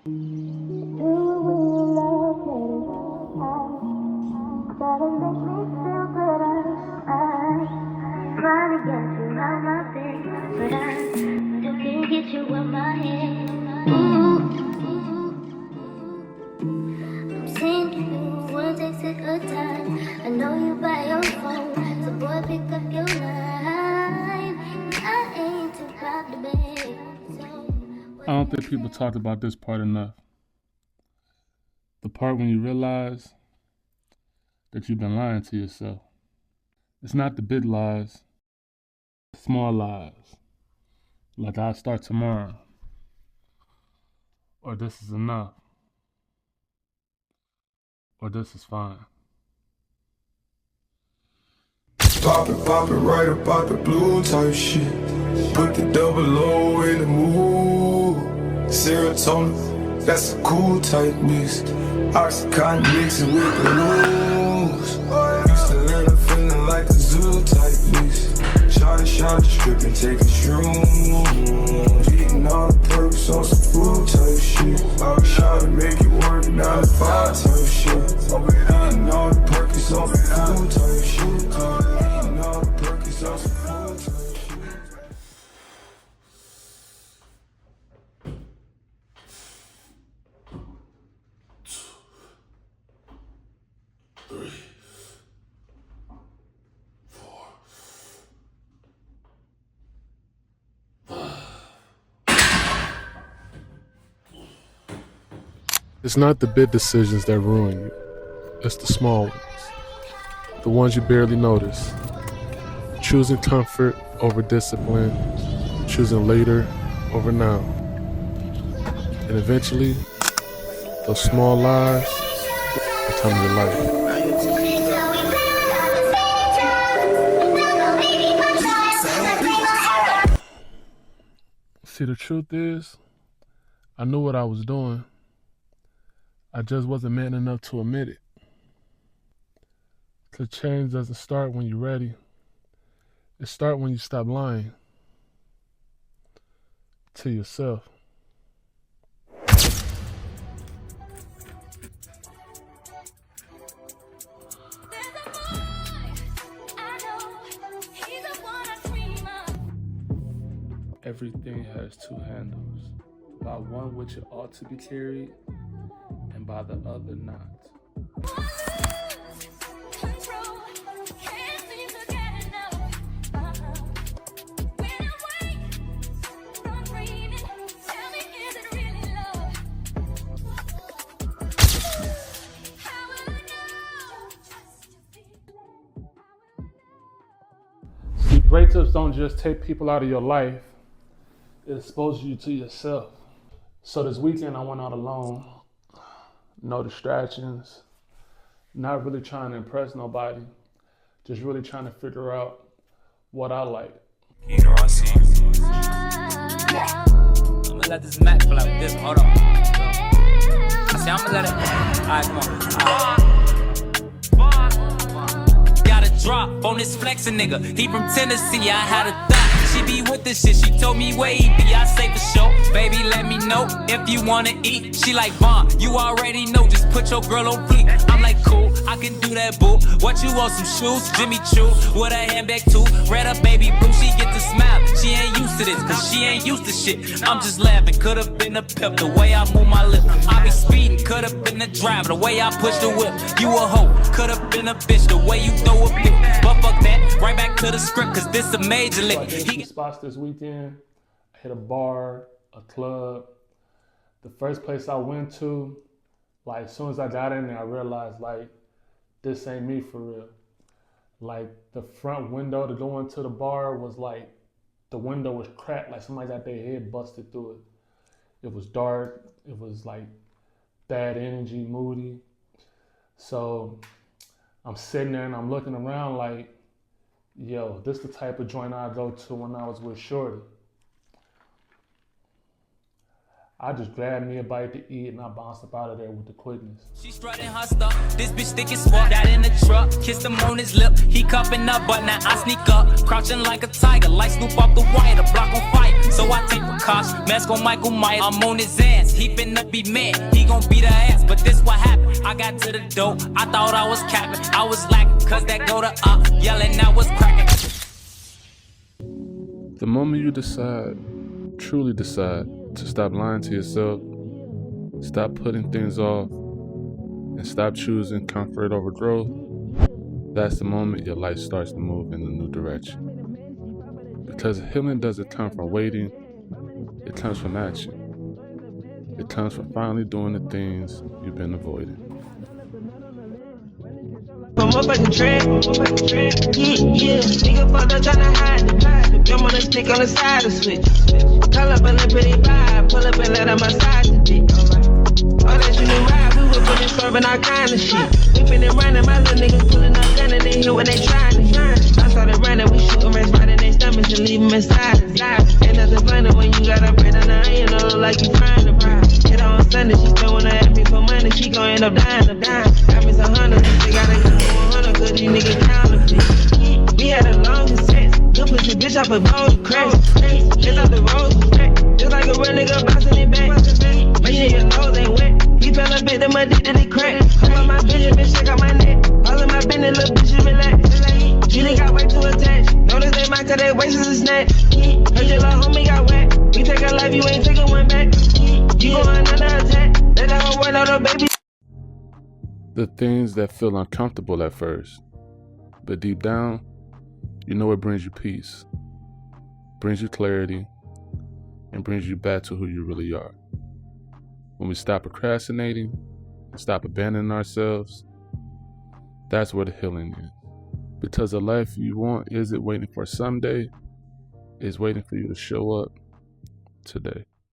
Do we love me? But it makes me feel good. I'm trying to get you out my bed, but I still can't get you out my head. I'm seeing you, one takes it a time. I know you by your phone, so boy pick up your line. I ain't too proud to beg, so I don't think people talked about this part enough. The part when you realize that you've been lying to yourself. It's not the big lies, the small lies. Like I'll start tomorrow, or this is enough, or this is fine. Poppin' right about the blue type shit. Put the double O in the mood. Serotonin, that's a cool type mix. Oxycontin mixing with the blues. Used to let her feeling like a zoo type mix. Shot, stripping, taking shrooms. Eating all the perks on some food type shit. Shot to make it work, 9 to 5 type shit. Eating all the perks on some food type shit. Eating all the perks on some food type shit. It's not the big decisions that ruin you. It's the small ones. The ones you barely notice. Choosing comfort over discipline. Choosing later over now. And eventually, those small lies become your life. See, the truth is, I knew what I was doing. I just wasn't man enough to admit it. Cause change doesn't start when you're ready. It starts when you stop lying to yourself. Everything has two handles, by one which it ought to be carried, and by the other not. See, breakups don't just take people out of your life, it exposes you to yourself. So this weekend I went out alone, no distractions, not really trying to impress nobody, just really trying to figure out what I like. You know I see. I'ma let this Mac play like this. Hold on. I see I'ma let it. Alright, come on. Got a drop on this flexin' nigga. He from Tennessee. I had a thought. She be with this shit. She told me where he be. I say for sure. Baby, let me know if you wanna eat. She like, Vaughn, you already know. Just put your girl on fleek. I'm like, cool, I can do that, boo. What you want, some shoes? Jimmy Choo with a handbag too. Red up, baby blue. She get the smile. She ain't used to this, cause she ain't used to shit. I'm just laughing. Could've been a pimp the way I move my lip. I be speeding. Could've been the driver the way I push the whip. You a hoe. Could've been a bitch the way you throw a pick. But fuck that. Right back to the script, cause this a major lick. I hit some spots this weekend. I hit a bar, a club. The first place I went to, like as soon as I got in there, I realized like this ain't me for real. Like the front window to go into the bar was like the window was cracked, like somebody got their head busted through it. It was dark. It was like bad energy, moody. So I'm sitting there and I'm looking around like, yo, this the type of joint I go to when I was with Shorty. I just grabbed me a bite to eat and I bounced up out of there with the quickness. She strutting her stuff, this bitch thick as fuck. Got in the truck, kissed him on his lip. He cupping up, but now I sneak up, crouching like a tiger, like Snoop off the wire, the block on fire. So I take precaution, mask on Michael Myers. I'm on his ass, he finna be mad, he gon' beat her ass. But this what happened, I got to the door, I thought I was capping, I was lacking, cause that go to yelling, I was cracking. The moment you decide, truly decide, to stop lying to yourself, stop putting things off, and stop choosing comfort over growth, that's the moment your life starts to move in a new direction. Because healing doesn't come from waiting, it comes from action. It comes from finally doing the things you've been avoiding. Motherfucking trap, yeah, nigga fucked up tryna hide it. Jump on the stick on the side of switch. Call up a little pretty vibe, pull up and let her massage the dick. All that you knew ride, we was putting serving all kind of shit. We finna running, my little niggas pulling up gun and they hear what they trying to hear. I started running, we shooting rats right in their stomachs and leave them inside. Ain't nothing funny when you got a bread on the onion, look like you frying the bread. Hit her on Sunday, she still wanna ask me for money, she gon' end up dying. Got me some hundreds, they gotta get 100, cause these niggas counterfeit. We had a long sex, good pussy bitch off a bowl of cracks. It's off the road, just like a real nigga bouncing it back. Make sure your nose ain't wet. He fell a victim addicted to crack. Come on my bitch, check out my neck. All of my business, little bitch, relax. You done got way too attached. Notice they might cut their waist as a snack. Heard your little homie got wet. We take a life, you ain't taking one back. You going under attack. Let the whole world know the baby. The things that feel uncomfortable at first, but deep down, you know it brings you peace, brings you clarity, and brings you back to who you really are. When we stop procrastinating and stop abandoning ourselves, that's where the healing is. Because the life you want isn't waiting for someday, it's waiting for you to show up today.